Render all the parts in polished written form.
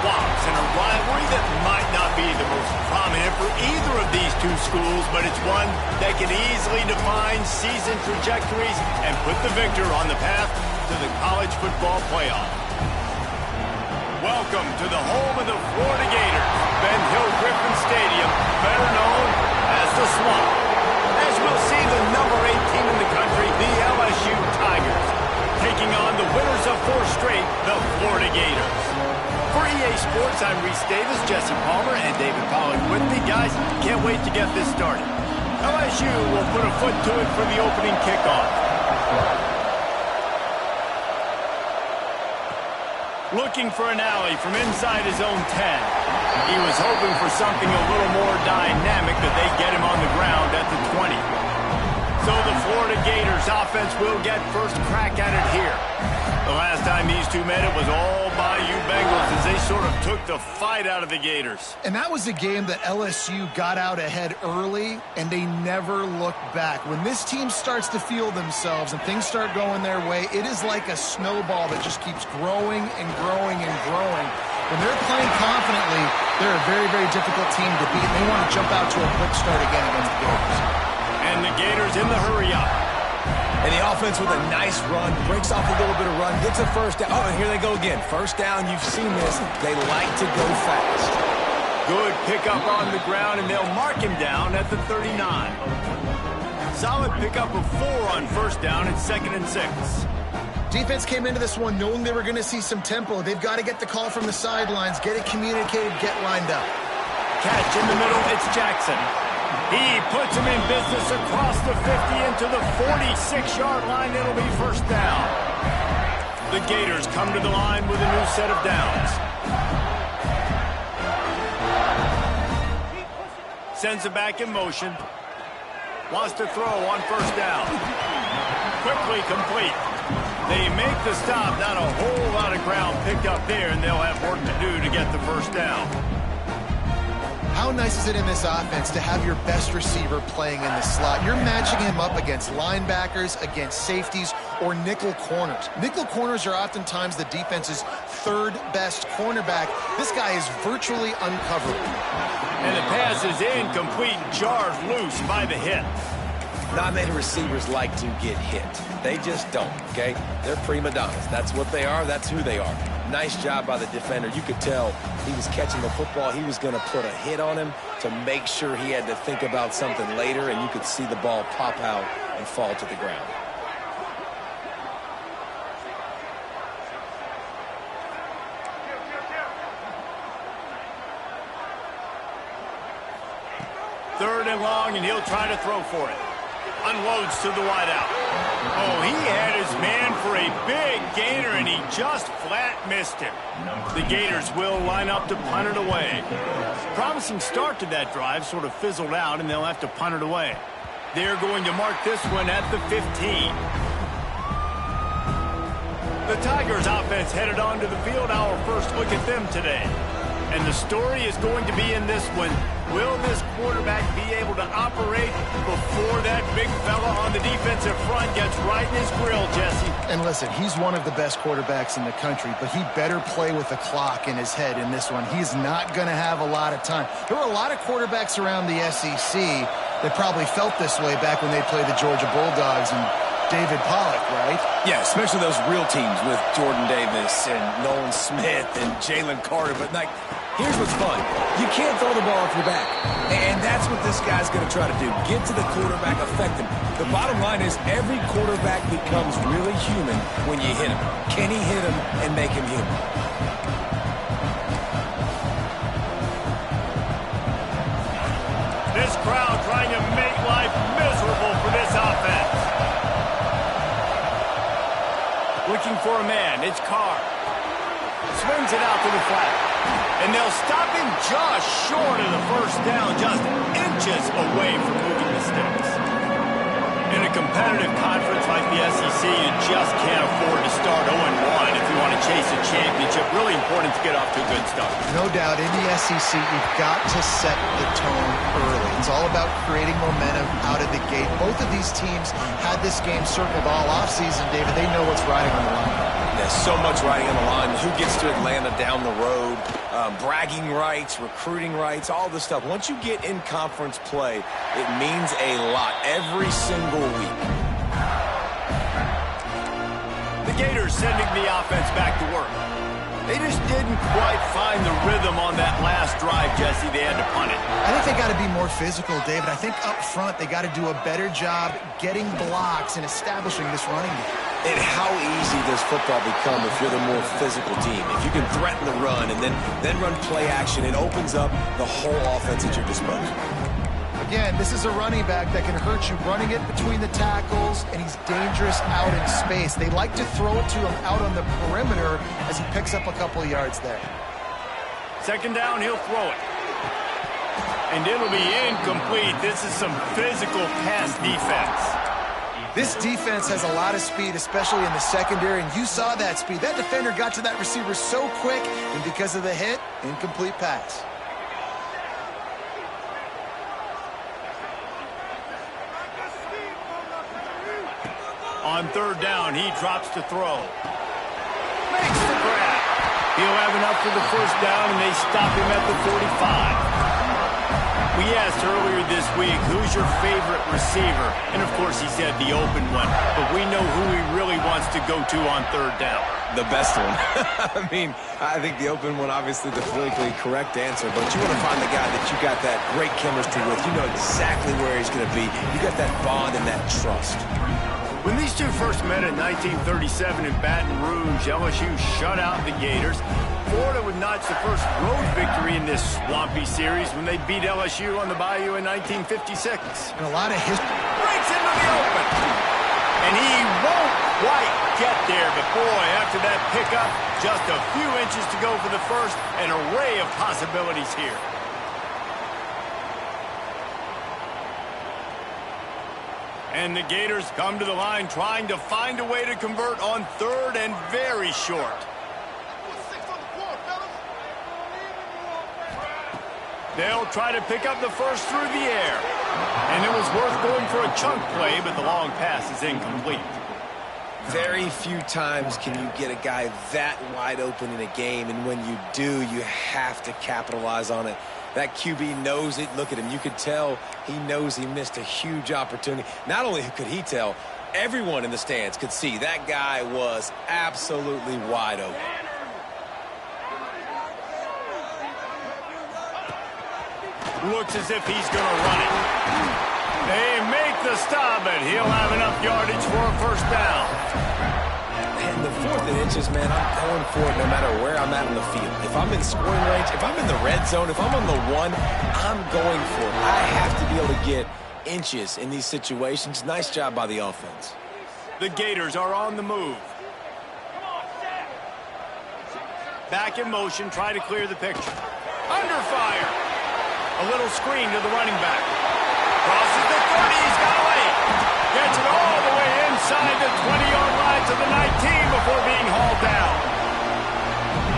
swaps in a rivalry that might not be the most prominent for either of these two schools, but it's one that can easily define season trajectories and put the victor on the path to the college football playoff. Welcome to the home of the Florida Gators, Ben Hill Griffin Stadium, better known as the Swamp. As we'll see, the number 8 team in the country, the LSU Tigers, taking on the winners of 4 straight, the Florida Gators. For EA Sports, I'm Reese Davis, Jesse Palmer, and David Pollack with me. Guys, can't wait to get this started. LSU will put a foot to it for the opening kickoff. Looking for an alley from inside his own 10. He was hoping for something a little more dynamic, but they get him on the ground at the 20. So the Florida Gators offense will get first crack at it here. The last time these two met, it was all Bayou Bengals as they sort of took the fight out of the Gators. And that was a game that LSU got out ahead early, and they never looked back. When this team starts to feel themselves and things start going their way, it is like a snowball that just keeps growing and growing and growing. When they're playing confidently, they're a very, very difficult team to beat. They want to jump out to a quick start again against the Gators. And the Gators in the hurry-up. And the offense with a nice run, breaks off a little bit of run, gets a first down. Oh, and here they go again. First down, you've seen this. They like to go fast. Good pickup on the ground, and they'll mark him down at the 39. Solid pickup of 4 on first down. It's 2nd and 6. Defense came into this one knowing they were going to see some tempo. They've got to get the call from the sidelines, get it communicated, get lined up. Catch in the middle, it's Jackson. He puts him in business across the 50 into the 46-yard line. It'll be first down. The Gators come to the line with a new set of downs. Sends it back in motion. Wants to throw on first down. Quickly complete. They make the stop. Not a whole lot of ground picked up there, and they'll have work to do to get the first down. How nice is it in this offense to have your best receiver playing in the slot? You're matching him up against linebackers, against safeties, or nickel corners. Nickel corners are oftentimes the defense's 3rd best cornerback. This guy is virtually uncoverable. And the pass is incomplete, jarred loose by the hit. Not many receivers like to get hit. They just don't, okay? They're prima donnas. That's what they are. That's who they are. Nice job by the defender. You could tell he was catching the football. He was going to put a hit on him to make sure he had to think about something later, and you could see the ball pop out and fall to the ground. Third and long, and he'll try to throw for it. Unloads to the wideout. Oh, he had his man for a big gainer, and he just flat missed him. The Gators will line up to punt it away. Promising start to that drive, sort of fizzled out, and they'll have to punt it away. They're going to mark this one at the 15. The Tigers offense headed onto the field. Our first look at them today. And the story is going to be in this one. Will this quarterback be able to operate before that big fella on the defensive front gets right in his grill, Jesse? And listen, he's one of the best quarterbacks in the country, but he better play with the clock in his head in this one. He's not going to have a lot of time. There were a lot of quarterbacks around the SEC that probably felt this way back when they played the Georgia Bulldogs and David Pollack, right? Yeah, especially those real teams with Jordan Davis and Nolan Smith and Jalen Carter. But, like, here's what's fun. You can't throw the ball off your back. And that's what this guy's going to try to do. Get to the quarterback, affect him. The bottom line is every quarterback becomes really human when you hit him. Can he hit him and make him human? This crowd trying to make life miserable for this offense. Looking for a man. It's Carr. Swings it out to the flat. And they'll stop him just short of the first down, just inches away from moving the sticks. In a competitive conference like the SEC, you just can't afford to start 0-1 if you want to chase a championship. Really important to get off to a good start. No doubt, in the SEC, you've got to set the tone early. It's all about creating momentum out of the gate. Both of these teams had this game circled all offseason, David. They know what's riding on the line. There's so much riding on the line. Who gets to Atlanta down the road? Bragging rights, recruiting rights, all this stuff. Once you get in conference play, it means a lot every single week. The Gators sending the offense back to work. They just didn't quite find the rhythm on that last drive, Jesse. They had to punt it. I think they got to be more physical, David. I think up front they got to do a better job getting blocks and establishing this running game. And how easy does football become if you're the more physical team? If you can threaten the run and then run play action, it opens up the whole offense at your disposal. Again, this is a running back that can hurt you running it between the tackles, and he's dangerous out in space. They like to throw it to him out on the perimeter as he picks up a couple of yards there. Second down, he'll throw it. And it'll be incomplete. This is some physical pass defense. This defense has a lot of speed, especially in the secondary, and you saw that speed. That defender got to that receiver so quick, and because of the hit, incomplete pass. On third down, he drops to throw. Makes the grab. He'll have enough for the first down, and they stop him at the 45. We asked earlier this week, who's your favorite receiver? And, of course, he said the open one. But we know who he really wants to go to on third down. The best one. I mean, I think the open one, obviously the politically correct answer, but you want to find the guy that you got that great chemistry with. You know exactly where he's going to be. You got that bond and that trust. When these two first met in 1937 in Baton Rouge, LSU shut out the Gators. Florida would notch the first road victory in this swampy series when they beat LSU on the Bayou in 1956. And a lot of history. Breaks into the open. And he won't quite get there, but boy, after that pickup, just a few inches to go for the first, an array of possibilities here. And the Gators come to the line trying to find a way to convert on third and very short. They'll try to pick up the first through the air. And it was worth going for a chunk play, but the long pass is incomplete. Very few times can you get a guy that wide open in a game, and when you do, you have to capitalize on it. That QB knows it. Look at him. You could tell he knows he missed a huge opportunity. Not only could he tell, everyone in the stands could see that guy was absolutely wide open. Looks as if he's going to run it. They make the stop, but he'll have enough yardage for a first down. And the 4th and inches, man, I'm going for it no matter where I'm at on the field. If I'm in scoring range, if I'm in the red zone, if I'm on the 1, I'm going for it. I have to be able to get inches in these situations. Nice job by the offense. The Gators are on the move. Back in motion, try to clear the picture. Under fire. A little screen to the running back. Crosses the 30, he's got away. Gets it all the way inside the 20-yard line to the 19 before being hauled down.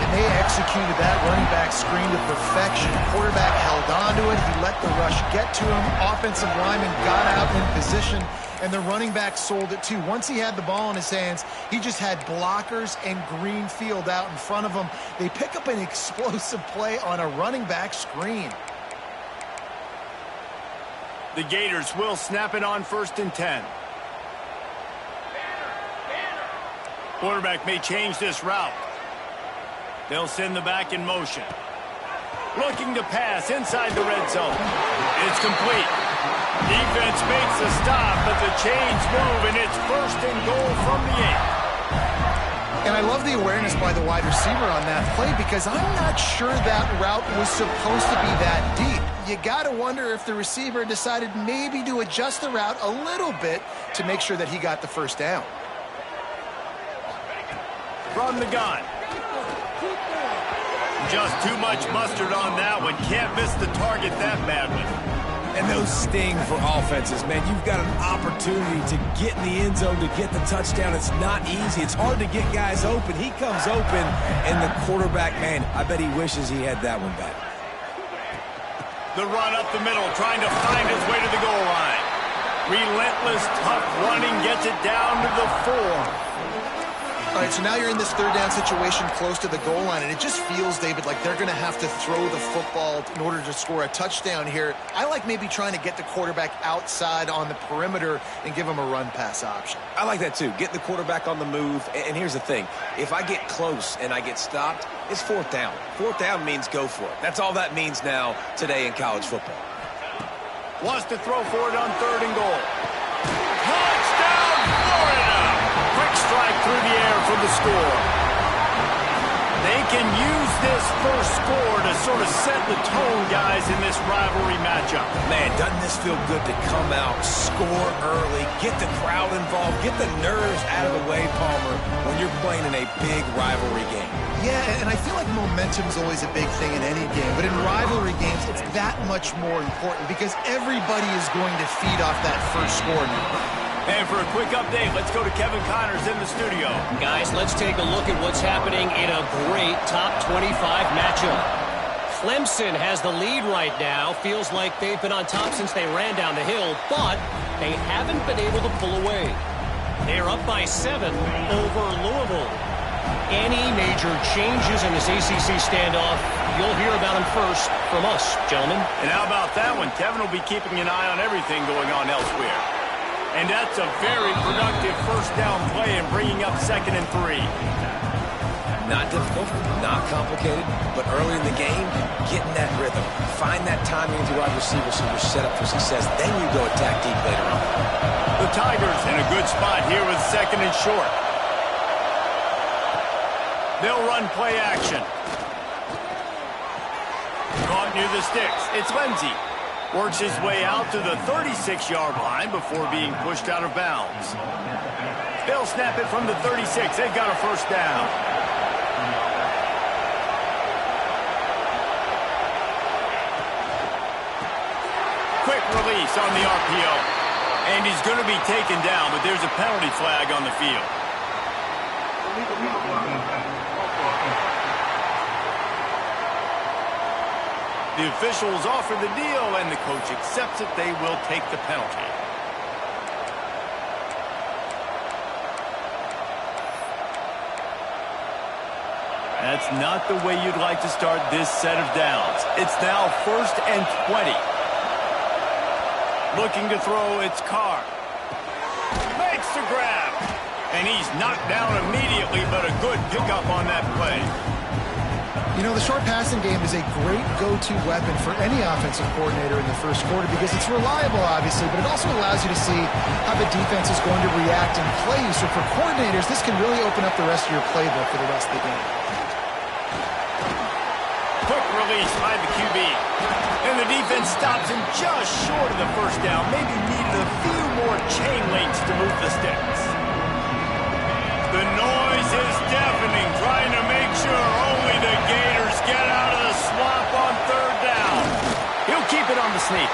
And they executed that running back screen to perfection. Quarterback held on to it. He let the rush get to him. Offensive lineman got out in position, and the running back sold it too. Once he had the ball in his hands, he just had blockers and green field out in front of him. They pick up an explosive play on a running back screen. The Gators will snap it on 1st and 10. Quarterback may change this route. They'll send the back in motion. Looking to pass inside the red zone. It's complete. Defense makes the stop, but the chains move, and it's 1st and goal from the 8. And I love the awareness by the wide receiver on that play, because I'm not sure that route was supposed to be that deep. You got to wonder if the receiver decided maybe to adjust the route a little bit to make sure that he got the first down. From the gun. Just too much mustard on that one. Can't miss the target that badly. And those sting for offenses, man. You've got an opportunity to get in the end zone, to get the touchdown. It's not easy. It's hard to get guys open. He comes open, and the quarterback, man, I bet he wishes he had that one back. The run up the middle, trying to find his way to the goal line. Relentless, tough running, gets it down to the 4. All right, so now you're in this third down situation close to the goal line, and it just feels, David, like they're going to have to throw the football in order to score a touchdown here. I like maybe trying to get the quarterback outside on the perimeter and give him a run-pass option. I like that too. Get the quarterback on the move. And here's the thing. If I get close and I get stopped, it's fourth down. Fourth down means go for it. That's all that means now today in college football. Wants to throw for it on 3rd and goal. Touchdown, Florida! Quick strike through the air for the score. They can use this first score to sort of set the tone, guys, in this rivalry matchup. Man, doesn't this feel good to come out, score early, get the crowd involved, get the nerves out of the way, Palmer, when you're playing in a big rivalry game. Yeah, and I feel like momentum is always a big thing in any game, but in rivalry games, it's that much more important because everybody is going to feed off that first score now. And for a quick update, let's go to Kevin Connors in the studio. Guys, let's take a look at what's happening in a great top 25 matchup. Clemson has the lead right now. Feels like they've been on top since they ran down the hill, but they haven't been able to pull away. They're up by 7 over Louisville. Any major changes in this ACC standoff, you'll hear about them first from us, gentlemen. And how about that one? Kevin will be keeping an eye on everything going on elsewhere. And that's a very productive first down play and bringing up 2nd and 3. Not difficult, not complicated, but early in the game, getting that rhythm. Find that timing with your wide receiver so you're set up for success. Then you go attack deep later on. The Tigers in a good spot here with 2nd and short. They'll run play action. Caught near the sticks. It's Lindsey. Works his way out to the 36-yard line before being pushed out of bounds. They'll snap it from the 36. They've got a first down. Quick release on the RPO. And he's going to be taken down, but there's a penalty flag on the field. The officials offer the deal, and the coach accepts it. They will take the penalty. That's not the way you'd like to start this set of downs. It's now 1st and 20. Looking to throw, it's Carr. Makes the grab. And he's knocked down immediately, but a good pickup on that play. You know, the short passing game is a great go-to weapon for any offensive coordinator in the first quarter because it's reliable, obviously, but it also allows you to see how the defense is going to react and play you. So for coordinators, this can really open up the rest of your playbook for the rest of the game. Quick release by the QB. And the defense stops him just short of the first down. Maybe needed a few more chain links to move the sticks. The noise is deafening, trying to make sure only the Gators get out of the swamp on 3rd down. He'll keep it on the sneak.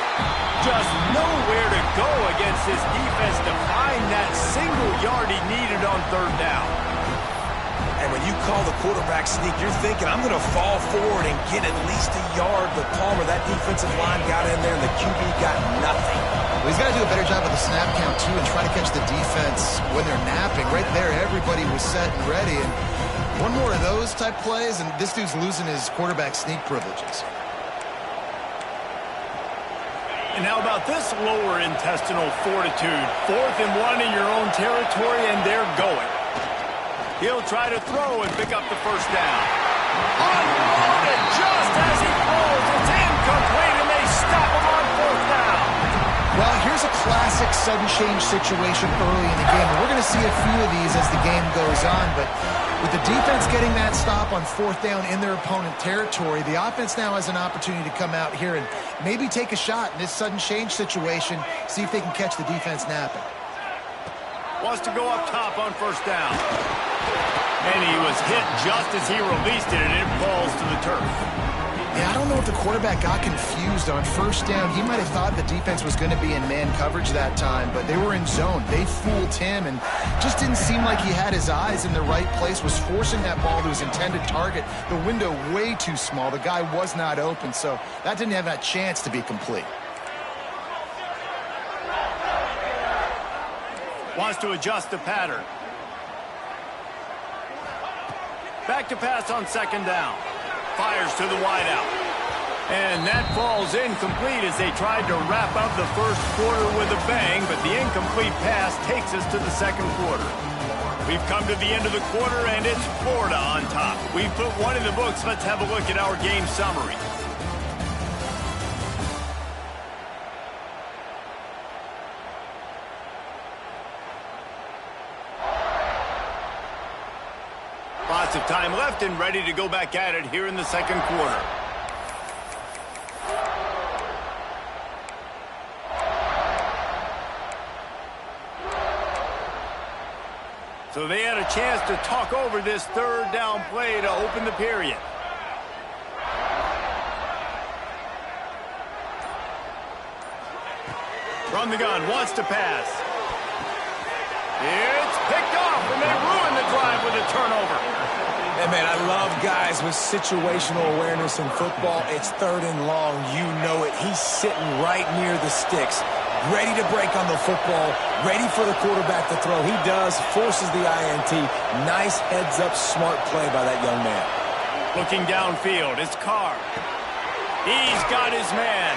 Just nowhere to go against this defense to find that single yard he needed on 3rd down. And when you call the quarterback sneak, you're thinking, I'm going to fall forward and get at least a yard. But Palmer, that defensive line got in there, and the QB got nothing. Well, he's got to do a better job with the snap count, too, and try to catch the defense when they're napping. Right there, everybody was set and ready. And one more of those type plays, and this dude's losing his quarterback sneak privileges. And how about this lower intestinal fortitude? 4th and 1 in your own territory, and they're going. He'll try to throw and pick up the first down. Unloaded just as he throws. It's incomplete, and they stop him on 4th down. Well, here's a classic sudden change situation early in the game. And we're going to see a few of these as the game goes on, but with the defense getting that stop on 4th down in their opponent territory, the offense now has an opportunity to come out here and maybe take a shot in this sudden change situation, see if they can catch the defense napping. Wants to go up top on 1st down. And he was hit just as he released it, and it falls to the turf. Yeah, I don't know if the quarterback got confused on 1st down. He might have thought the defense was going to be in man coverage that time, but they were in zone. They fooled him and just didn't seem like he had his eyes in the right place, was forcing that ball to his intended target. The window way too small. The guy was not open, so that didn't have that chance to be complete. Wants to adjust the pattern. Back to pass on second down. Fires to the wideout. And that falls incomplete as they tried to wrap up the first quarter with a bang, but the incomplete pass takes us to the second quarter. We've come to the end of the quarter, and it's Florida on top. We've put one in the books. Let's have a look at our game summary. Lots of time left and ready to go back at it here in the second quarter. So they had a chance to talk over this third down play to open the period. From the gun, wants to pass. It's picked off, and they ruin the drive with a turnover. Hey, man, I love guys with situational awareness in football. It's third and long. You know it. He's sitting right near the sticks, ready to break on the football, ready for the quarterback to throw. He does, forces the INT. Nice heads-up, smart play by that young man. Looking downfield, it's Carr. He's got his man.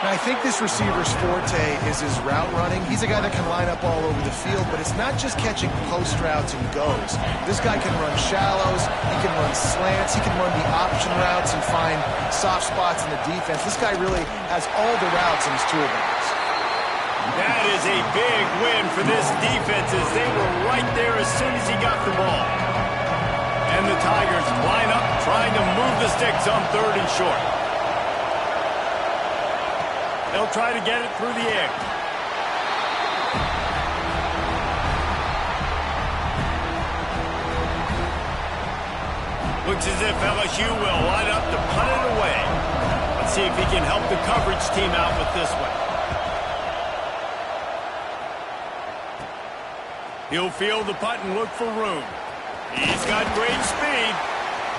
And I think this receiver's forte is his route running. He's a guy that can line up all over the field, but it's not just catching post routes and goes. This guy can run shallows, he can run slants, he can run the option routes and find soft spots in the defense. This guy really has all the routes in his toolbox. That is a big win for this defense as they were right there as soon as he got the ball. And the Tigers line up trying to move the sticks on third and short. They'll try to get it through the air. Looks as if LSU will line up to punt it away. Let's see if he can help the coverage team out with this one. He'll field the punt and look for room. He's got great speed.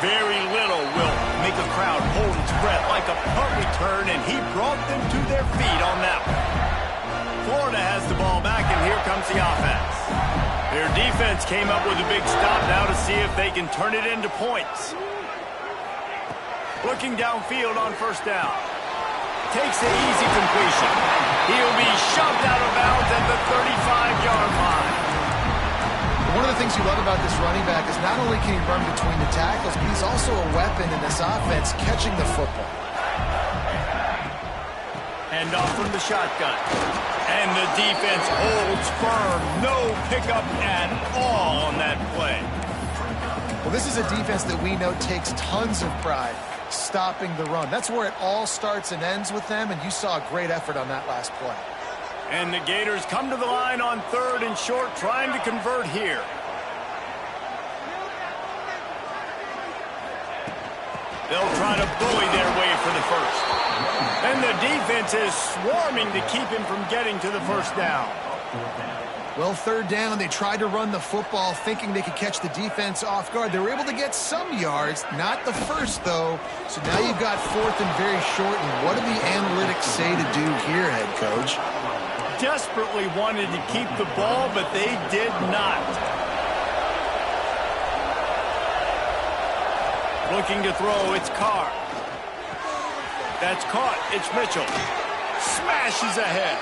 Very little will make a crowd hold its breath like a punt return, and he brought them to their feet on that one. Florida has the ball back, and here comes the offense. Their defense came up with a big stop now to see if they can turn it into points. Looking downfield on first down. Takes the easy completion. He'll be shoved out of bounds at the 35-yard line. One of the things you love about this running back is not only can he run between the tackles, but he's also a weapon in this offense catching the football. Hand off from the shotgun. And the defense holds firm. No pickup at all on that play. Well, this is a defense that we know takes tons of pride stopping the run. That's where it all starts and ends with them, and you saw a great effort on that last play. And the Gators come to the line on third and short, trying to convert here. They'll try to bully their way for the first. And the defense is swarming to keep him from getting to the first down. Well, third down, they tried to run the football thinking they could catch the defense off guard. They were able to get some yards, not the first, though. So now you've got fourth and very short. And what do the analytics say to do here, head coach? Desperately wanted to keep the ball, but they did not. Looking to throw, it's Carr. That's caught, it's Mitchell. Smashes ahead.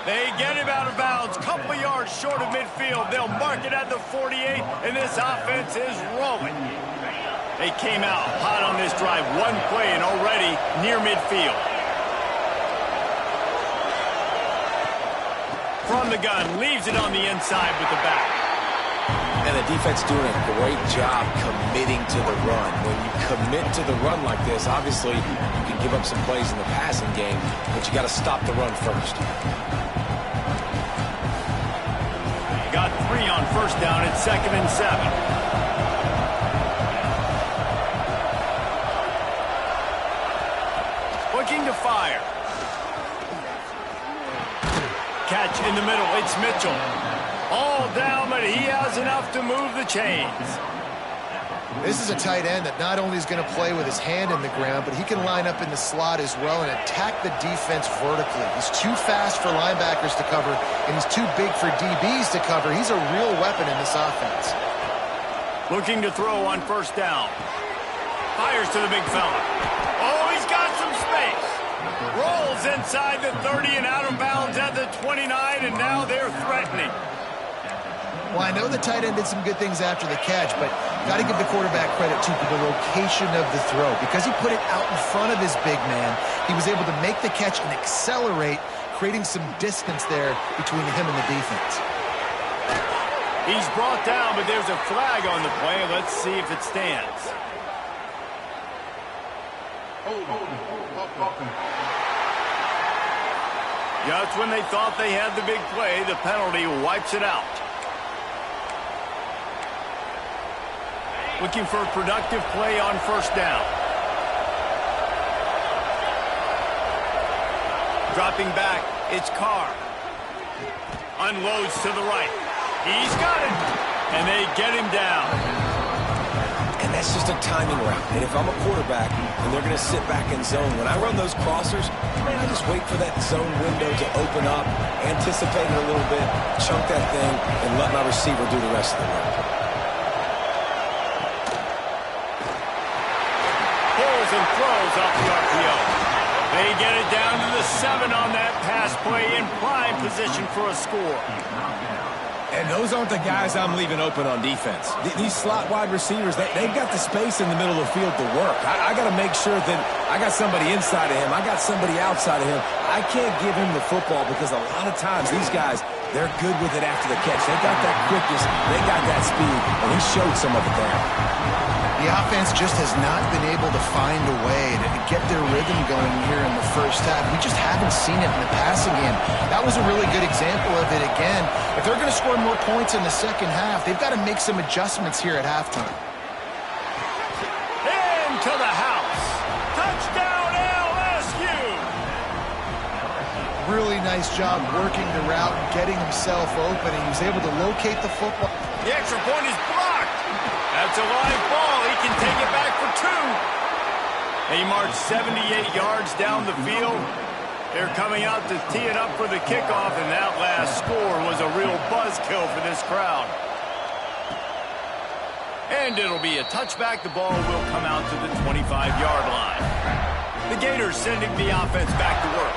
They get him out of bounds, couple of yards short of midfield. They'll mark it at the 48, and this offense is rolling. They came out hot on this drive, one play and already near midfield. From the gun, leaves it on the inside with the back. And the defense doing a great job committing to the run. When you commit to the run like this, obviously you can give up some plays in the passing game, but you got to stop the run first. Got 3 on first down at 2nd and 7. Looking to fire. Catch in the middle, it's Mitchell. All down, but he has enough to move the chains. This is a tight end that not only is going to play with his hand in the ground, but he can line up in the slot as well and attack the defense vertically. He's too fast for linebackers to cover, and he's too big for DBs to cover. He's a real weapon in this offense. Looking to throw on first down. Fires to the big fella. Oh, he's got some space. Rolls inside the 30 and out of bounds at the 29, and now they're threatening. Well, I know the tight end did some good things after the catch, but got to give the quarterback credit, too, for the location of the throw. Because he put it out in front of his big man, he was able to make the catch and accelerate, creating some distance there between him and the defense. He's brought down, but there's a flag on the play. Let's see if it stands. Just when they thought they had the big play, the penalty wipes it out. Looking for a productive play on first down. Dropping back, it's Carr. Unloads to the right. He's got it. And they get him down. And that's just a timing route. And if I'm a quarterback and they're going to sit back in zone, when I run those crossers, man, I just wait for that zone window to open up, anticipate it a little bit, chunk that thing, and let my receiver do the rest of the work. Pulls and throws off the RPO. They get it down to the 7 on that pass play in prime position for a score. And those aren't the guys I'm leaving open on defense. These slot wide receivers, they've got the space in the middle of the field to work. I got to make sure that I got somebody inside of him. I got somebody outside of him. I can't give him the football because a lot of times these guys, they're good with it after the catch. They got that quickness. They got that speed, and he showed some of it there. The offense just has not been able to find a way to get their rhythm going here in the first half. We just haven't seen it in the passing game. That was a really good example of it again. If they're going to score more points in the second half, they've got to make some adjustments here at halftime. Into the house. Touchdown, LSU. Really nice job working the route, getting himself open, and he was able to locate the football. The extra point is blocked. That's a live ball. He can take it back for 2. He marched 78 yards down the field. They're coming out to tee it up for the kickoff, and that last score was a real buzzkill for this crowd. And it'll be a touchback. The ball will come out to the 25-yard line. The Gators sending the offense back to work.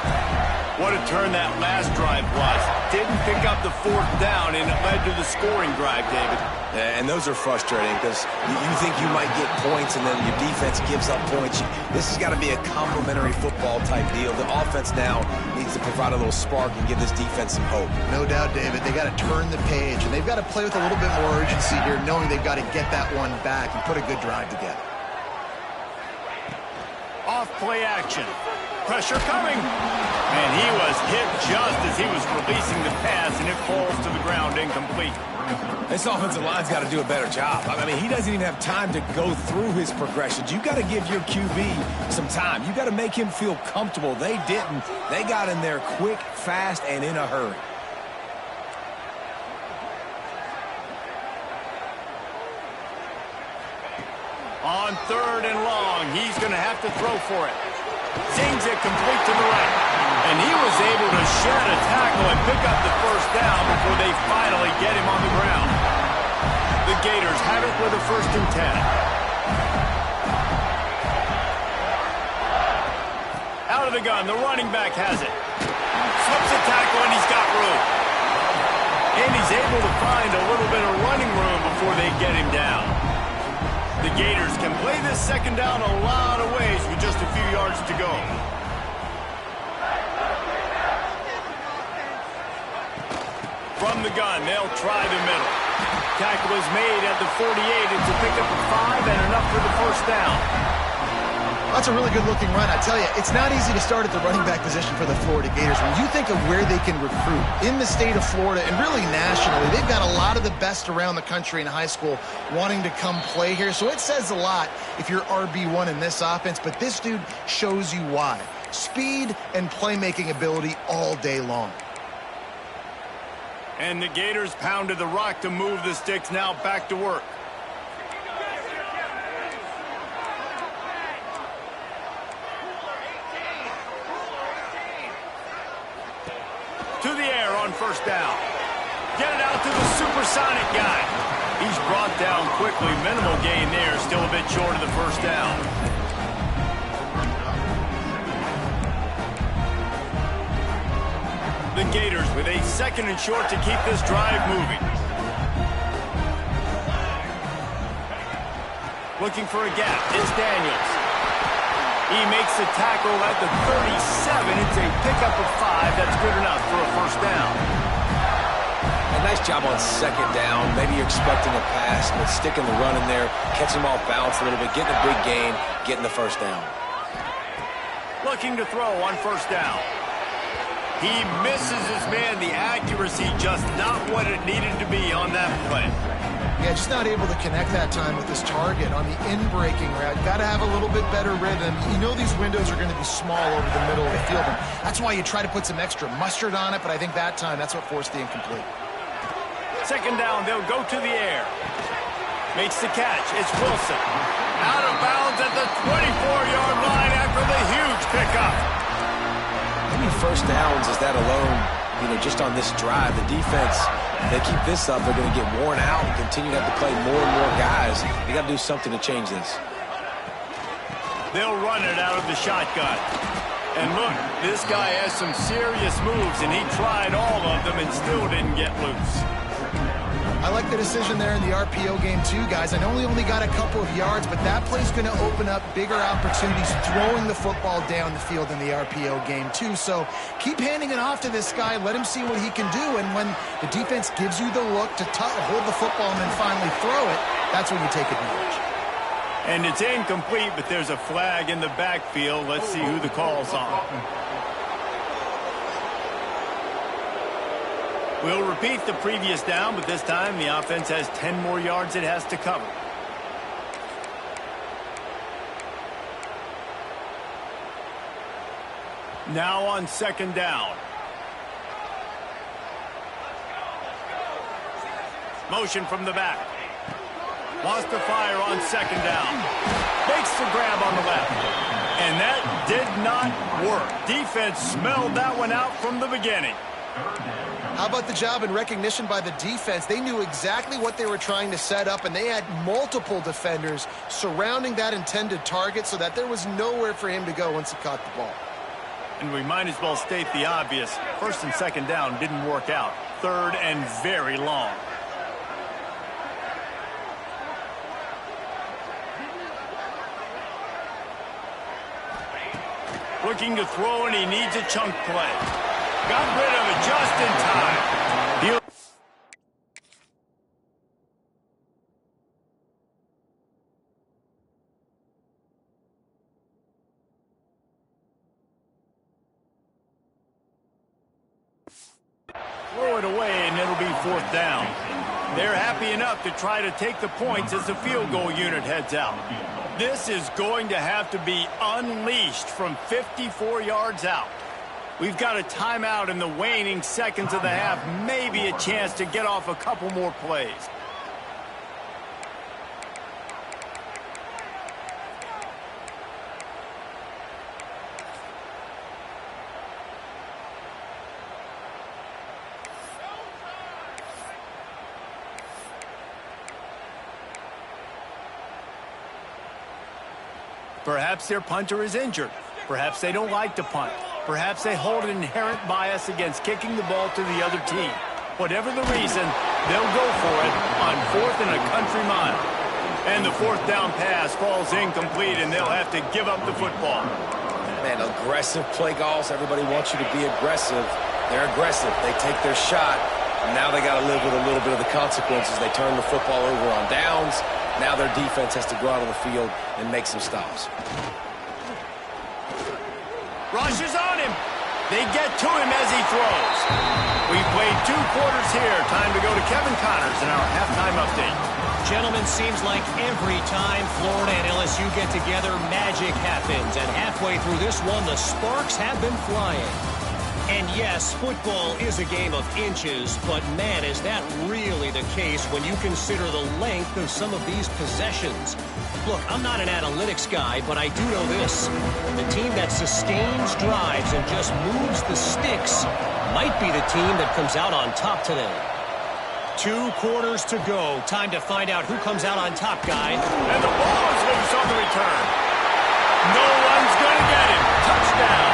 What a turn that last drive was. Didn't pick up the 4th down, and it led to the scoring drive, David. And those are frustrating because you think you might get points and then your defense gives up points. This has got to be a complementary football type deal. The offense now needs to provide a little spark and give this defense some hope. No doubt, David. They got to turn the page, and they've got to play with a little bit more urgency here, knowing they've got to get that one back and put a good drive together. Off play action. Pressure coming. And he was hit just as he was releasing the pass, and it falls to the ground incomplete. This offensive line's got to do a better job. I mean, he doesn't even have time to go through his progressions. You got to give your QB some time. You got to make him feel comfortable. They didn't. They got in there quick, fast, and in a hurry. On 3rd and long, he's going to have to throw for it. Zings it complete to the right. And he was able to shed a tackle and pick up the 1st down before they finally get him on the ground. The Gators have it with a 1st and 10. Out of the gun, the running back has it. Slips a tackle and he's got room. And he's able to find a little bit of running room before they get him down. The Gators can play this 2nd down a lot of ways with just a few yards to go. From the gun, they'll try the middle. Tackle is made at the 48. It's a pickup of 5 and enough for the 1st down. That's a really good-looking run. I tell you, it's not easy to start at the running back position for the Florida Gators. When you think of where they can recruit in the state of Florida and really nationally, they've got a lot of the best around the country in high school wanting to come play here. So it says a lot if you're RB1 in this offense, but this dude shows you why. Speed and playmaking ability all day long. And the Gators pounded the rock to move the sticks, now back to work. To the air on 1st down. Get it out to the supersonic guy. He's brought down quickly. Minimal gain there. Still a bit short of the first down. The Gators with a 2nd and short to keep this drive moving. Looking for a gap. It's Daniels. He makes the tackle at the 37. It's a pickup of 5. That's good enough for a first down. A nice job on 2nd down. Maybe you're expecting a pass, but sticking the run in there, catching him off balance a little bit, getting a big gain, getting the first down. Looking to throw on first down. He misses his man. The accuracy just not what it needed to be on that play. Yeah, just not able to connect that time with his target on the in-breaking route. Got to have a little bit better rhythm. You know these windows are going to be small over the middle of the field. And that's why you try to put some extra mustard on it, but I think that time that's what forced the incomplete. 2nd down, they'll go to the air. Makes the catch. It's Wilson. Out of bounds at the 24-yard line after the huge pickup. How many first downs is that alone, just on this drive? The defense, they keep this up, they're going to get worn out and continue to have to play more and more guys. They got to do something to change this. They'll run it out of the shotgun. And look, this guy has some serious moves, and he tried all of them and still didn't get loose. I like the decision there in the RPO game too, guys. I know he only got a couple of yards, but that play's going to open up bigger opportunities throwing the football down the field in the RPO game too. So keep handing it off to this guy. Let him see what he can do. And when the defense gives you the look to hold the football and then finally throw it, that's when you take advantage. And it's incomplete, but there's a flag in the backfield. Let's see who the call's on. We'll repeat the previous down, but this time the offense has 10 more yards it has to cover. Now on 2nd down. Motion from the back. Wants to fire on 2nd down. Makes the grab on the left. And that did not work. Defense smelled that one out from the beginning. How about the job and recognition by the defense? They knew exactly what they were trying to set up, and they had multiple defenders surrounding that intended target so that there was nowhere for him to go once he caught the ball. And we might as well state the obvious. 1st and 2nd down didn't work out. 3rd and very long. Looking to throw, and he needs a chunk play. Got rid of it just in time. Throw it away, and it'll be 4th down. They're happy enough to try to take the points as the field goal unit heads out. This is going to have to be unleashed from 54 yards out. We've got a timeout in the waning seconds of the half. Maybe a chance to get off a couple more plays. Perhaps their punter is injured. Perhaps they don't like to punt. Perhaps they hold an inherent bias against kicking the ball to the other team. Whatever the reason, they'll go for it on 4th and a country mile. And the 4th down pass falls incomplete, and they'll have to give up the football. Man, aggressive play calls. Everybody wants you to be aggressive. They're aggressive. They take their shot. And now they got to live with a little bit of the consequences. They turn the football over on downs. Now their defense has to go out on the field and make some stops. Rush is on him. They get to him as he throws. We've played 2 quarters here. Time to go to Kevin Connors in our halftime update. Gentlemen, seems like every time Florida and LSU get together, magic happens. And halfway through this one, the sparks have been flying. And yes, football is a game of inches, but man, is that really the case when you consider the length of some of these possessions. Look, I'm not an analytics guy, but I do know this. The team that sustains drives and just moves the sticks might be the team that comes out on top today. 2 quarters to go. Time to find out who comes out on top, guy. And the ball is loose on the return. No one's going to get him. Touchdown.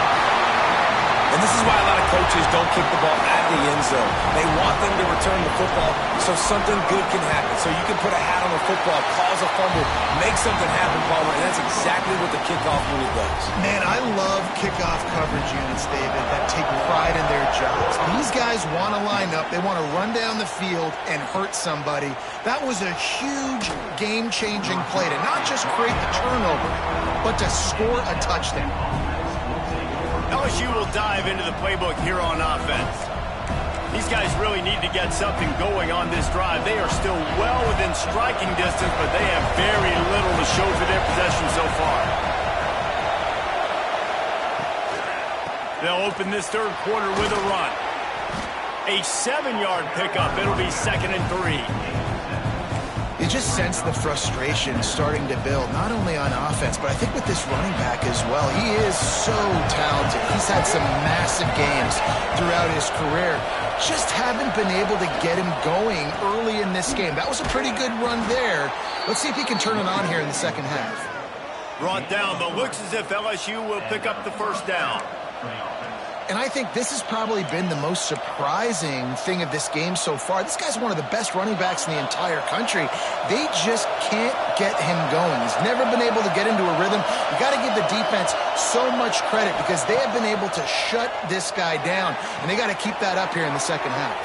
And this is why a lot of coaches don't kick the ball out of the end zone. They want them to return the football so something good can happen. So you can put a hat on the football, cause a fumble, make something happen, Palmer, and that's exactly what the kickoff unit does. Man, I love kickoff coverage units, David, that take pride in their jobs. These guys want to line up. They want to run down the field and hurt somebody. That was a huge game-changing play to not just create the turnover, but to score a touchdown. LSU will dive into the playbook here on offense. These guys really need to get something going on this drive. They are still well within striking distance, but they have very little to show for their possession so far. They'll open this third quarter with a run. A 7-yard pickup. It'll be 2nd and 3. You just sense the frustration starting to build, not only on offense, but I think with this running back as well. He is so talented. He's had some massive games throughout his career. Just haven't been able to get him going early in this game. That was a pretty good run there. Let's see if he can turn it on here in the second half. Brought down, but looks as if LSU will pick up the first down. And I think this has probably been the most surprising thing of this game so far. This guy's one of the best running backs in the entire country. They just can't get him going. He's never been able to get into a rhythm. You got to give the defense so much credit because they have been able to shut this guy down, and they got to keep that up here in the second half.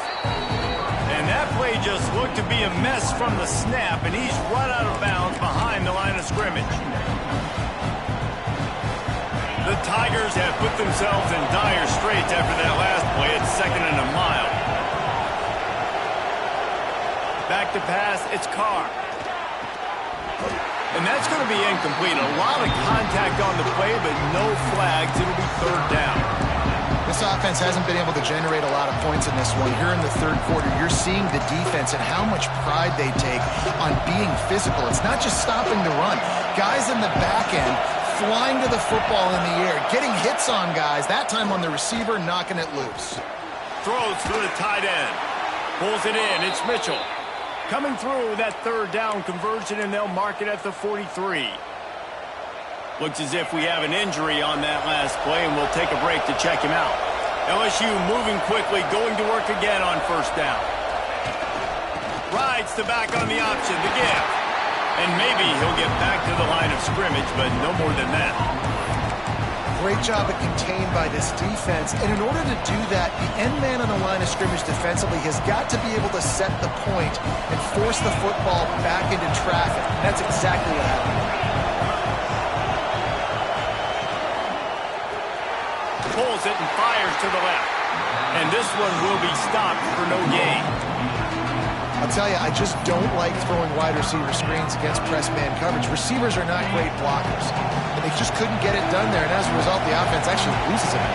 And that play just looked to be a mess from the snap, and he's run out of bounds behind the line of scrimmage. The Tigers have put themselves in dire straits after that last play. It's 2nd and a mile. Back to pass, it's Carr. And that's going to be incomplete. A lot of contact on the play, but no flags. It'll be 3rd down. This offense hasn't been able to generate a lot of points in this one. Here in the third quarter, you're seeing the defense and how much pride they take on being physical. It's not just stopping the run. Guys in the back end flying to the football in the air, getting hits on guys, that time on the receiver, knocking it loose. Throws for the tight end. Pulls it in. It's Mitchell. Coming through that 3rd down conversion, and they'll mark it at the 43. Looks as if we have an injury on that last play, and we'll take a break to check him out. LSU moving quickly, going to work again on 1st down. Rides the back on the option, the give. And maybe he'll get back to the line of scrimmage, but no more than that. Great job at contained by this defense. And in order to do that, the end man on the line of scrimmage defensively has got to be able to set the point and force the football back into traffic. And that's exactly what happened. Pulls it and fires to the left. And this one will be stopped for no gain. I'll tell you, I just don't like throwing wide receiver screens against press man coverage. Receivers are not great blockers. And they just couldn't get it done there. And as a result, the offense actually loses it.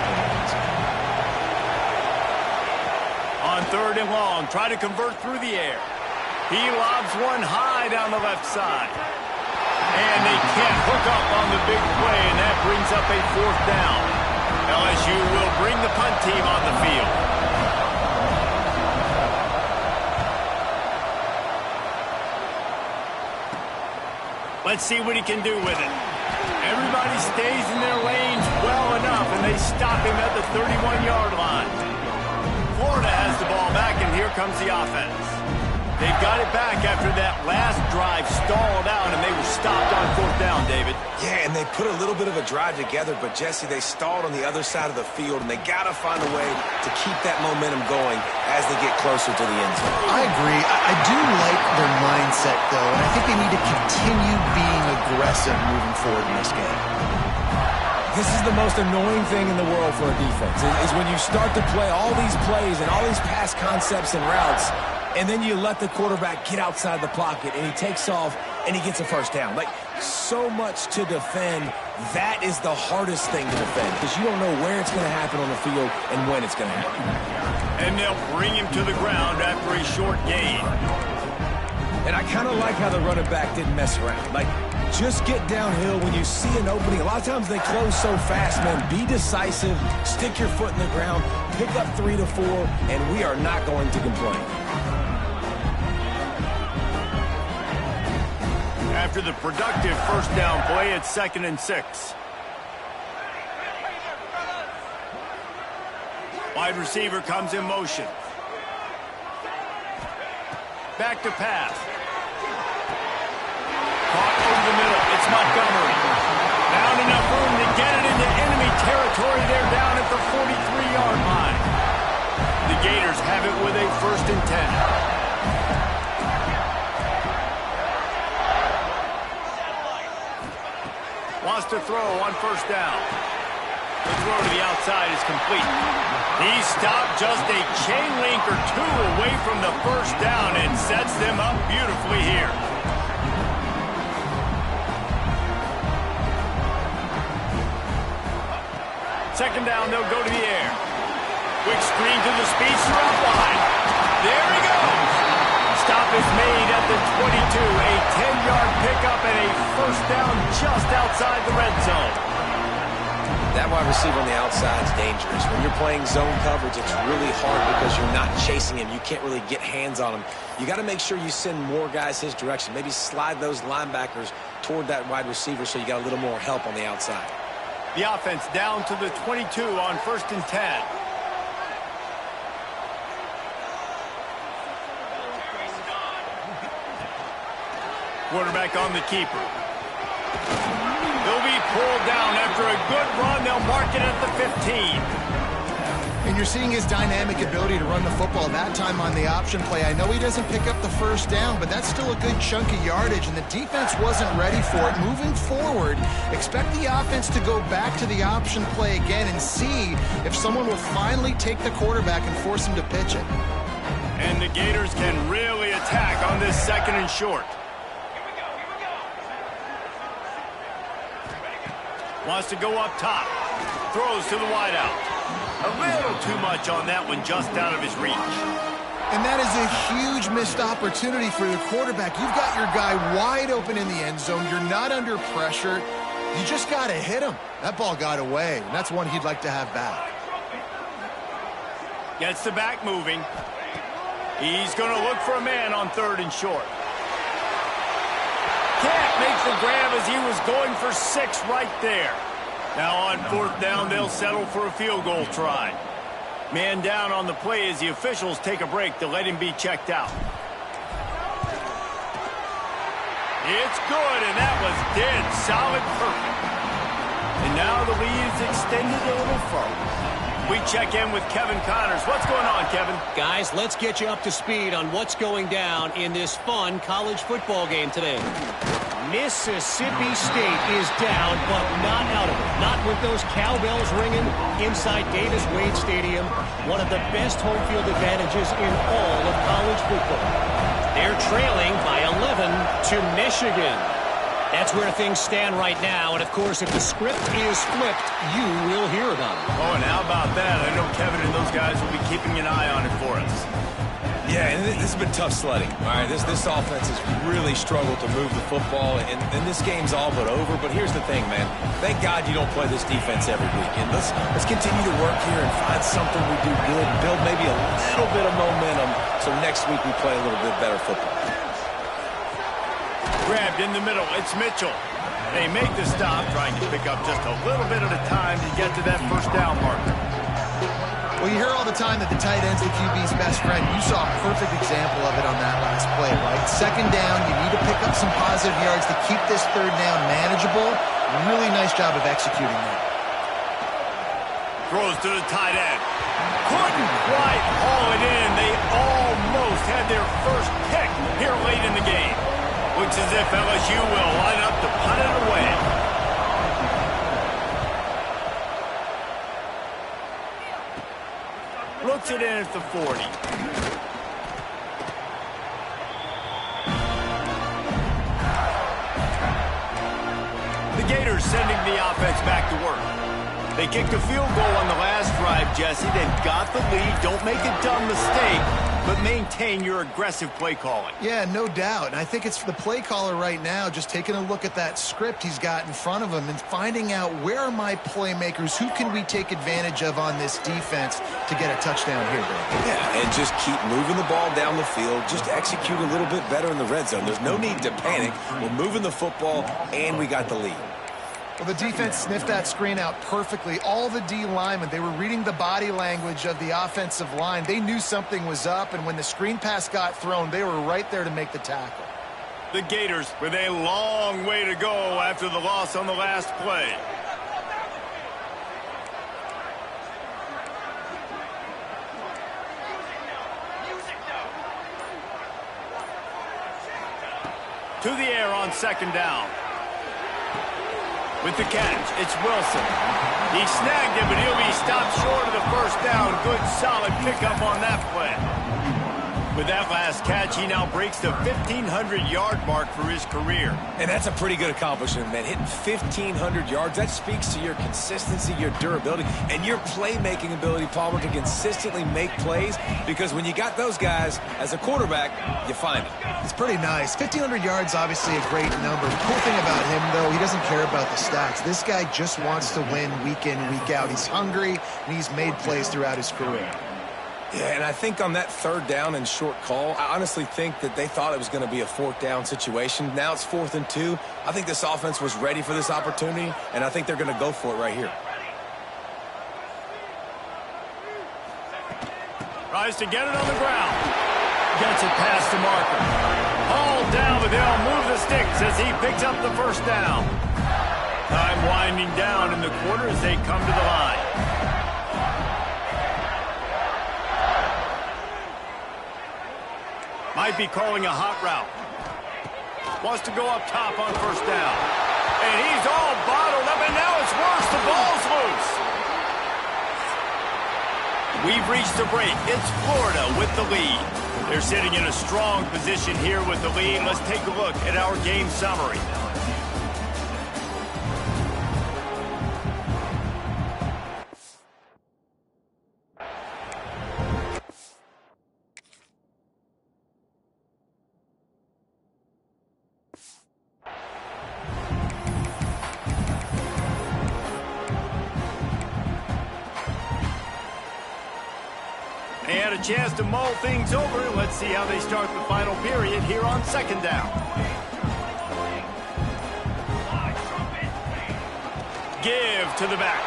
On 3rd and long, try to convert through the air. He lobs one high down the left side. And they can't hook up on the big play, and that brings up a 4th down. LSU will bring the punt team on the field. Let's see what he can do with it. Everybody stays in their lanes well enough, and they stop him at the 31-yard line. Florida has the ball back, and here comes the offense. They've got it back after that last drive stalled out, and they were stopped on 4th down, David. Yeah, and they put a little bit of a drive together, but, Jesse, they stalled on the other side of the field, and they got to find a way to keep that momentum going as they get closer to the end zone. I agree. I do like their mindset, though, and I think they need to continue being aggressive moving forward in this game. This is the most annoying thing in the world for a defense, is when you start to play all these plays and all these pass concepts and routes, and then you let the quarterback get outside the pocket, and he takes off, and he gets a 1st down. Like, so much to defend. That is the hardest thing to defend, because you don't know where it's going to happen on the field and when it's going to happen. And they'll bring him to the ground after a short gain. And I kind of like how the running back didn't mess around. Like, just get downhill when you see an opening. A lot of times they close so fast, man. Be decisive, stick your foot in the ground, pick up 3 to 4, and we are not going to complain. After the productive first down play, it's 2nd and 6. Wide receiver comes in motion. Back to pass. Caught over the middle. It's Montgomery. Found enough room to get it into enemy territory. They're down at the 43-yard line. The Gators have it with a 1st and 10. Wants to throw on 1st down. The throw to the outside is complete. He stopped just a chain link or two away from the 1st down and sets them up beautifully here. Second down, they'll go to the air. Quick screen to the speedster out wide. There he goes. Stop is made at the 22. A 10-yard pickup and a 1st down just outside the red zone. That wide receiver on the outside is dangerous. When you're playing zone coverage, it's really hard because you're not chasing him. You can't really get hands on him. You got to make sure you send more guys his direction. Maybe slide those linebackers toward that wide receiver so you got a little more help on the outside. The offense down to the 22 on 1st and 10. Quarterback on the keeper. They'll be pulled down after a good run. They'll mark it at the 15. And you're seeing his dynamic ability to run the football that time on the option play. I know he doesn't pick up the 1st down, but that's still a good chunk of yardage, and the defense wasn't ready for it. Moving forward, expect the offense to go back to the option play again and see if someone will finally take the quarterback and force him to pitch it. And the Gators can really attack on this 2nd and short. Wants to go up top. Throws to the wideout. A little too much on that one, just out of his reach. And that is a huge missed opportunity for the quarterback. You've got your guy wide open in the end zone. You're not under pressure. You just got to hit him. That ball got away, and that's one he'd like to have back. Gets the back moving. He's going to look for a man on 3rd and short. Can't make the grab as he was going for 6 right there. Now on 4th down, they'll settle for a field goal try. Man down on the play as the officials take a break to let him be checked out. It's good, and that was dead solid perfect. And now the lead is extended a little further. We check in with Kevin Connors. What's going on, Kevin? Guys, let's get you up to speed on what's going down in this fun college football game today. Mississippi State is down, but not out of it. Not with those cowbells ringing inside Davis-Wade Stadium, one of the best home field advantages in all of college football. They're trailing by 11 to Michigan. That's where things stand right now, and of course, if the script is flipped, you will hear about it. Oh, and how about that? I know Kevin and those guys will be keeping an eye on it for us. Yeah, and this has been tough sledding. All right, this offense has really struggled to move the football, and this game's all but over. But here's the thing, man. Thank God you don't play this defense every weekend. Let's continue to work here and find something we do good and build maybe a little bit of momentum so next week we play a little bit better football. Grabbed in the middle. It's Mitchell. They make the stop, trying to pick up just a little bit at a time to get to that 1st down marker. Well, you hear all the time that the tight end's the QB's best friend. You saw a perfect example of it on that last play, right? 2nd down, you need to pick up some positive yards to keep this 3rd down manageable. Really nice job of executing that. Throws to the tight end. Couldn't quite haul it in. They almost had their first pick here late in the game. Looks as if LSU will line up to punt it away. Looks it in at the 40. The Gators sending the offense back to work. They kicked a field goal on the last drive, Jesse. They've got the lead. Don't make a dumb mistake. but maintain your aggressive play calling. Yeah, no doubt. And I think it's the play caller right now just taking a look at that script he's got in front of him and finding out where are my playmakers, who can we take advantage of on this defense to get a touchdown here, Bill. Yeah, and just keep moving the ball down the field. Just execute a little bit better in the red zone. There's no need to panic. We're moving the football, and we got the lead. Well, the defense sniffed that screen out perfectly. All the D linemen, they were reading the body language of the offensive line. They knew something was up, and when the screen pass got thrown, they were right there to make the tackle. The Gators with a long way to go after the loss on the last play. To the air on second down. With the catch, it's Wilson. He snagged him, but he'll be stopped short of the first down. Good, solid pickup on that play. With that last catch, he now breaks the 1,500-yard mark for his career. And that's a pretty good accomplishment, man. Hitting 1,500 yards, that speaks to your consistency, your durability, and your playmaking ability, Palmer, to consistently make plays. Because when you got those guys as a quarterback, you find them. It's pretty nice. 1,500 yards, obviously a great number. The cool thing about him, though, he doesn't care about the stats. This guy just wants to win week in, week out. He's hungry, and he's made plays throughout his career. Yeah, and I think on that third down and short call, I honestly think that they thought it was going to be a fourth down situation. Now it's 4th and 2. I think this offense was ready for this opportunity, and I think they're going to go for it right here. Tries to get it on the ground. Gets it past the marker. Hauled down, but they'll move the sticks as he picks up the first down. Time winding down in the quarter as they come to the line. Might be calling a hot route. Wants to go up top on first down. And he's all bottled up, and now it's worse. The ball's loose. We've reached the break. It's Florida with the lead. They're sitting in a strong position here with the lead. Let's take a look at our game summary. They had a chance to mull things over. Let's see how they start the final period here on second down. Give to the back.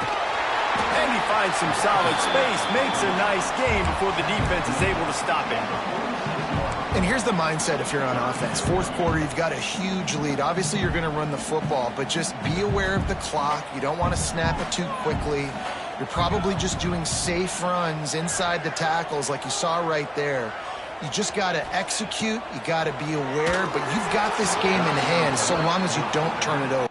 And he finds some solid space, makes a nice game before the defense is able to stop him. And here's the mindset if you're on offense. Fourth quarter, you've got a huge lead. Obviously, you're going to run the football, but just be aware of the clock. You don't want to snap it too quickly. You're probably just doing safe runs inside the tackles like you saw right there. You just got to execute. You got to be aware, but you've got this game in hand so long as you don't turn it over.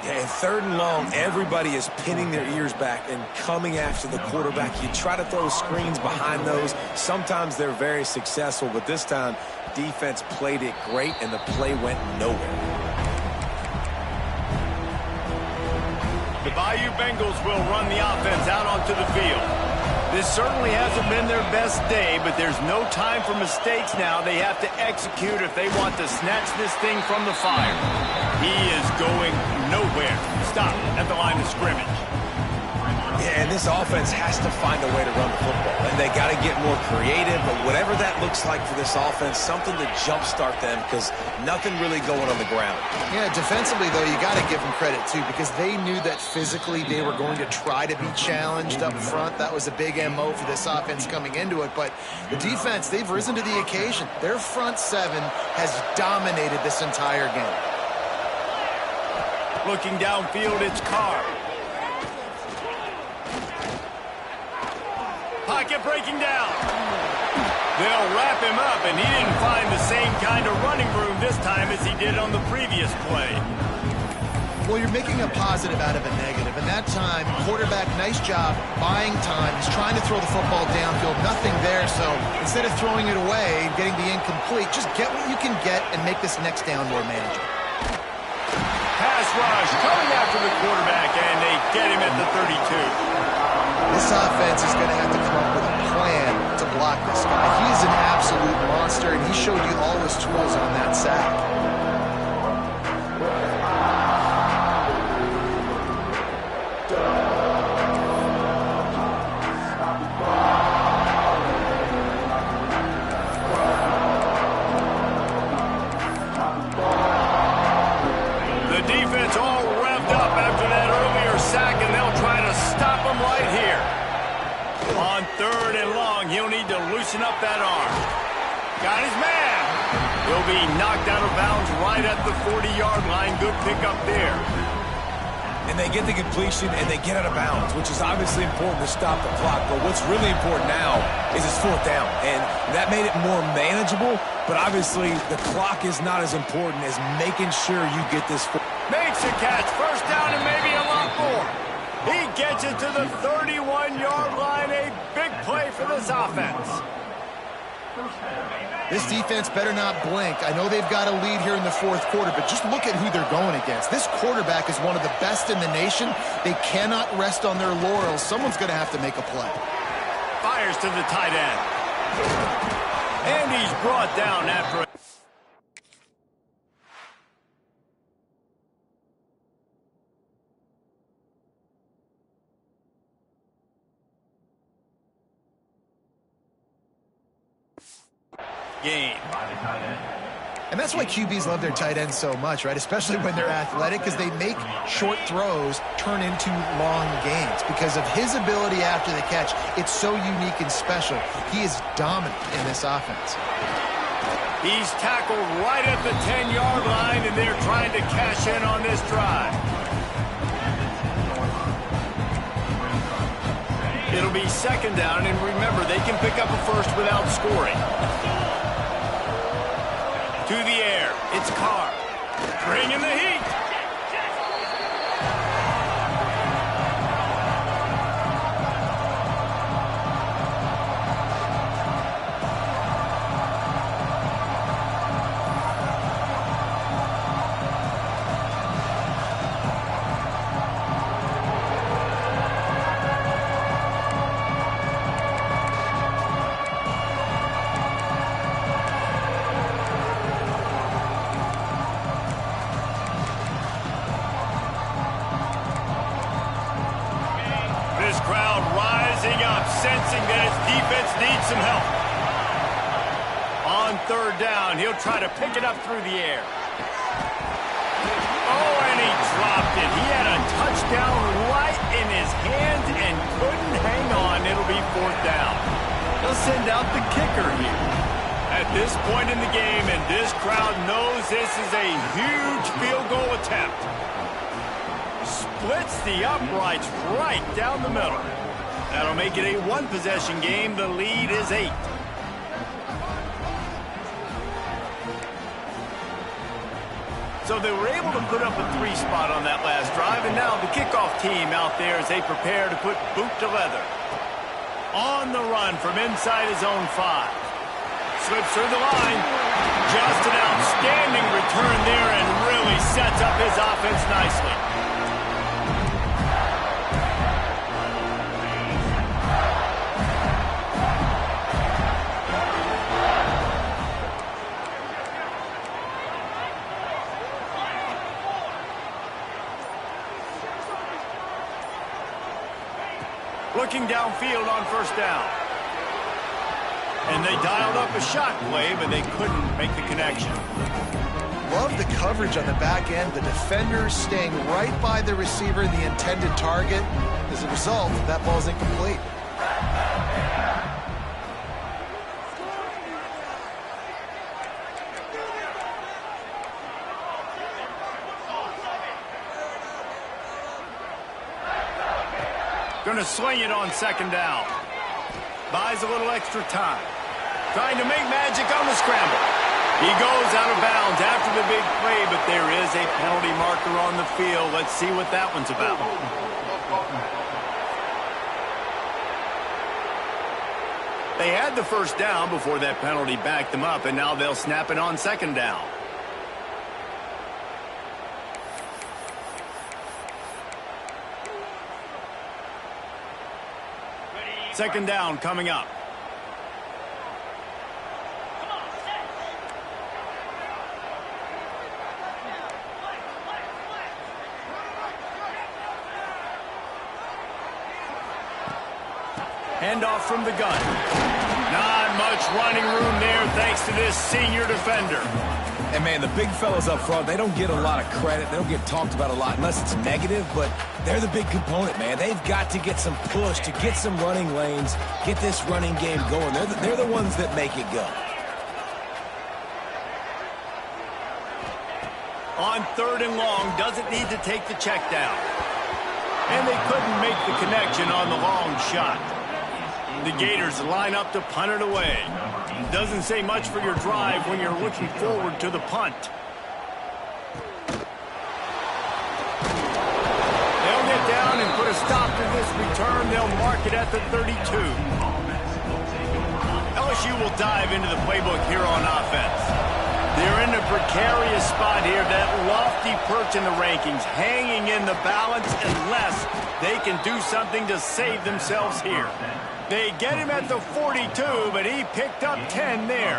Yeah, and third and long, everybody is pinning their ears back and coming after the quarterback. You try to throw screens behind those. Sometimes they're very successful, but this time, defense played it great, and the play went nowhere. The Bayou Bengals will run the offense out onto the field. This certainly hasn't been their best day, but there's no time for mistakes now. They have to execute if they want to snatch this thing from the fire. He is going nowhere. Stop at the line of scrimmage. Yeah, and this offense has to find a way to run the football. And they got to get more creative, but whatever that looks like for this offense, something to jumpstart them because nothing really going on the ground. Yeah, defensively, though, you got to give them credit, too, because they knew that physically they were going to try to be challenged up front. That was a big MO for this offense coming into it. But the defense, they've risen to the occasion. Their front seven has dominated this entire game. Looking downfield, it's Carr. Pocket breaking down. They'll wrap him up, and he didn't find the same kind of running room this time as he did on the previous play. Well, you're making a positive out of a negative. And that time, quarterback, nice job, buying time. He's trying to throw the football downfield. Nothing there, so instead of throwing it away and getting the incomplete, just get what you can get and make this next down more manageable. rush coming after the quarterback, and they get him at the 32. This offense is going to have to come up with a plan to block this guy. He is an absolute monster, and he showed you all his tools on that sack. Third and long, he'll need to loosen up that arm. Got his man. He'll be knocked out of bounds right at the 40-yard line. Good pickup there. And they get the completion and they get out of bounds, which is obviously important to stop the clock. But what's really important now is it's fourth down. And that made it more manageable, but obviously the clock is not as important as making sure you get this. Makes a catch. First down and maybe a lot more. He gets it to the 31-yard line. A big play for this offense. This defense better not blink. I know they've got a lead here in the fourth quarter, but just look at who they're going against. This quarterback is one of the best in the nation. They cannot rest on their laurels. Someone's going to have to make a play. Fires to the tight end. And he's brought down after it. Game. And that's why QBs love their tight ends so much, right? Especially when they're athletic, because they make short throws turn into long gains. Because of his ability after the catch, it's so unique and special. He is dominant in this offense. He's tackled right at the 10-yard line, and they're trying to cash in on this drive. It'll be second down, and remember, they can pick up a first without scoring. To the air, it's Carr. Bringing the heat. Sensing that his defense needs some help. On third down, he'll try to pick it up through the air. Oh, and he dropped it. He had a touchdown right in his hands and couldn't hang on. It'll be fourth down. They'll send out the kicker here. At this point in the game, and this crowd knows this is a huge field goal attempt. Splits the uprights right down the middle. That'll make it a one-possession game. The lead is 8. So they were able to put up a 3 spot on that last drive, and now the kickoff team out there as they prepare to put boot to leather. On the run from inside his own 5. Slips through the line. Just an outstanding return there and really sets up his offense nicely. Looking downfield on first down. And they dialed up a shot play, but they couldn't make the connection. Love the coverage on the back end. The defenders staying right by the receiver in the intended target. As a result, that ball's incomplete. Going to swing it on second down. Buys a little extra time. Trying to make magic on the scramble. He goes out of bounds after the big play, but there is a penalty marker on the field. Let's see what that one's about. They had the first down before that penalty backed them up, and now they'll snap it on second down. Second down coming up. Handoff from the gun. Not much running room there thanks to this senior defender. And, man, the big fellas up front, they don't get a lot of credit. They don't get talked about a lot unless it's negative, but they're the big component, man. They've got to get some push, to get some running lanes, get this running game going. They're the ones that make it go. On 3rd and long, doesn't need to take the check down. And they couldn't make the connection on the long shot. The Gators line up to punt it away. Doesn't say much for your drive when you're looking forward to the punt. They'll get down and put a stop to this return. They'll mark it at the 32. LSU will dive into the playbook here on offense. They're in a precarious spot here, that lofty perch in the rankings, hanging in the balance unless they can do something to save themselves here. They get him at the 42, but he picked up 10 there.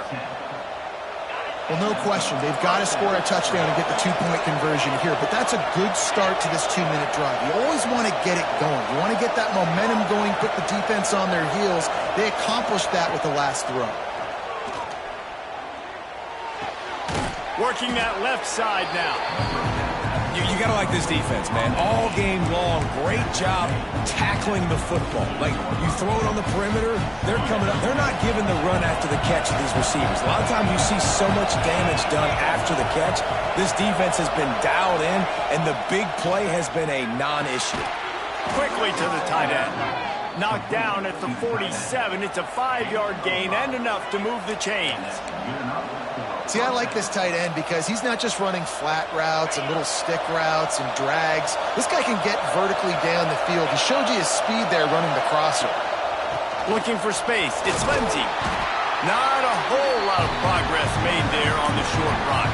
Well, no question. They've got to score a touchdown and get the two-point conversion here, but that's a good start to this 2-minute drive. You always want to get it going. You want to get that momentum going, put the defense on their heels. They accomplished that with the last throw. Working that left side now. You got to like this defense, man. All game long, great job tackling the football. Like, you throw it on the perimeter, they're coming up. They're not giving the run after the catch to these receivers. A lot of times you see so much damage done after the catch. This defense has been dialed in, and the big play has been a non-issue. Quickly to the tight end. Knocked down at the 47. It's a 5-yard gain and enough to move the chains. See, I like this tight end because he's not just running flat routes and little stick routes and drags. This guy can get vertically down the field. He showed you his speed there running the crosser. Looking for space. It's Lindsey. Not a whole lot of progress made there on the short run.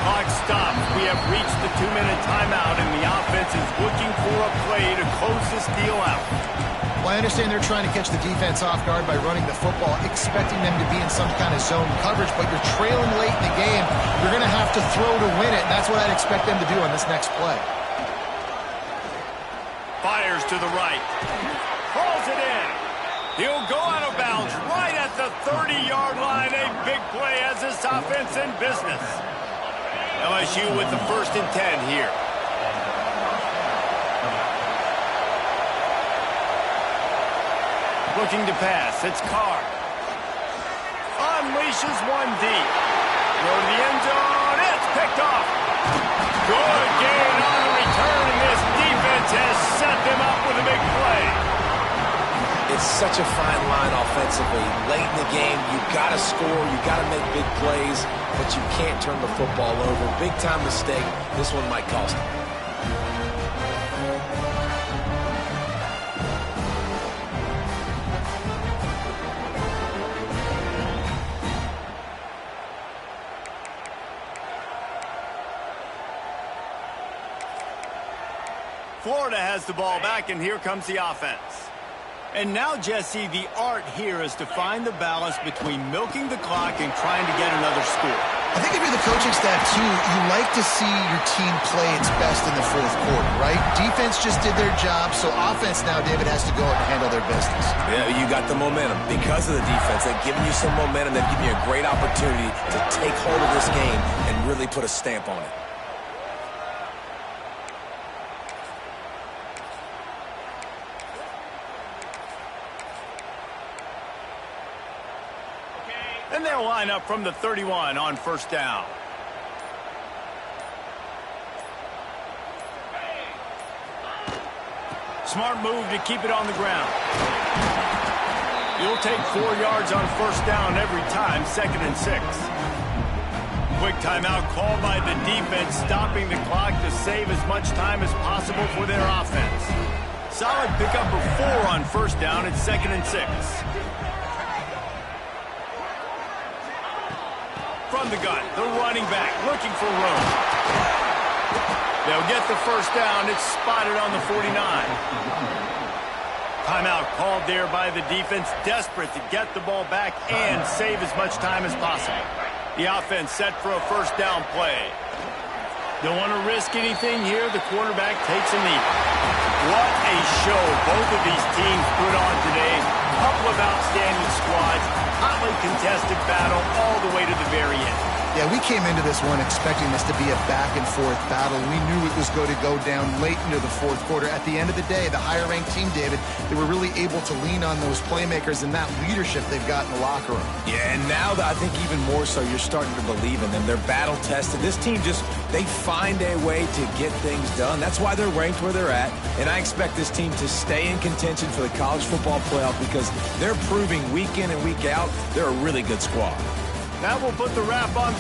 Clock stops. We have reached the 2-minute timeout, and the offense is looking for a play to close this deal out. Well, I understand they're trying to catch the defense off guard by running the football, expecting them to be in some kind of zone coverage, but you're trailing late in the game. You're going to have to throw to win it, and that's what I'd expect them to do on this next play. Fires to the right. Calls it in. He'll go out of bounds right at the 30-yard line. A big play as this offense in business. LSU with the 1st and 10 here. Looking to pass. It's Carr. Unleashes one deep. Throw to the end zone. It's picked off. Good gain on the return, and this defense has set them up with a big play. It's such a fine line offensively. Late in the game, you've got to score, you've got to make big plays, but you can't turn the football over. Big-time mistake. This one might cost them. Florida has the ball back, and here comes the offense. And now, Jesse, the art here is to find the balance between milking the clock and trying to get another score. I think if you're the coaching staff, too, you like to see your team play its best in the 4th quarter, right? Defense just did their job, so offense now, David, has to go out and handle their business. Yeah, you got the momentum. Because of the defense, they've given you some momentum. They've given you a great opportunity to take hold of this game and really put a stamp on it. And they'll line up from the 31 on 1st down. Smart move to keep it on the ground. You'll take 4 yards on 1st down every time, 2nd and 6. Quick timeout called by the defense, stopping the clock to save as much time as possible for their offense. Solid pickup of 4 on 1st down. It's 2nd and 6. From the gun, the running back looking for room. They'll get the 1st down. It's spotted on the 49. Timeout called there by the defense, desperate to get the ball back and save as much time as possible. The offense set for a first down play. Don't want to risk anything here. The quarterback takes a knee. What a show both of these teams put on today. A couple of outstanding squads, hotly contested battle all the way to the very end. Yeah, we came into this one expecting this to be a back-and-forth battle. We knew it was going to go down late into the fourth quarter. At the end of the day, the higher-ranked team, David, they were really able to lean on those playmakers and that leadership they've got in the locker room. Yeah, and now I think even more so, you're starting to believe in them. They're battle-tested. This team they find a way to get things done. That's why they're ranked where they're at, and I expect this team to stay in contention for the college football playoff because they're proving week in and week out they're a really good squad. That will put the wrap on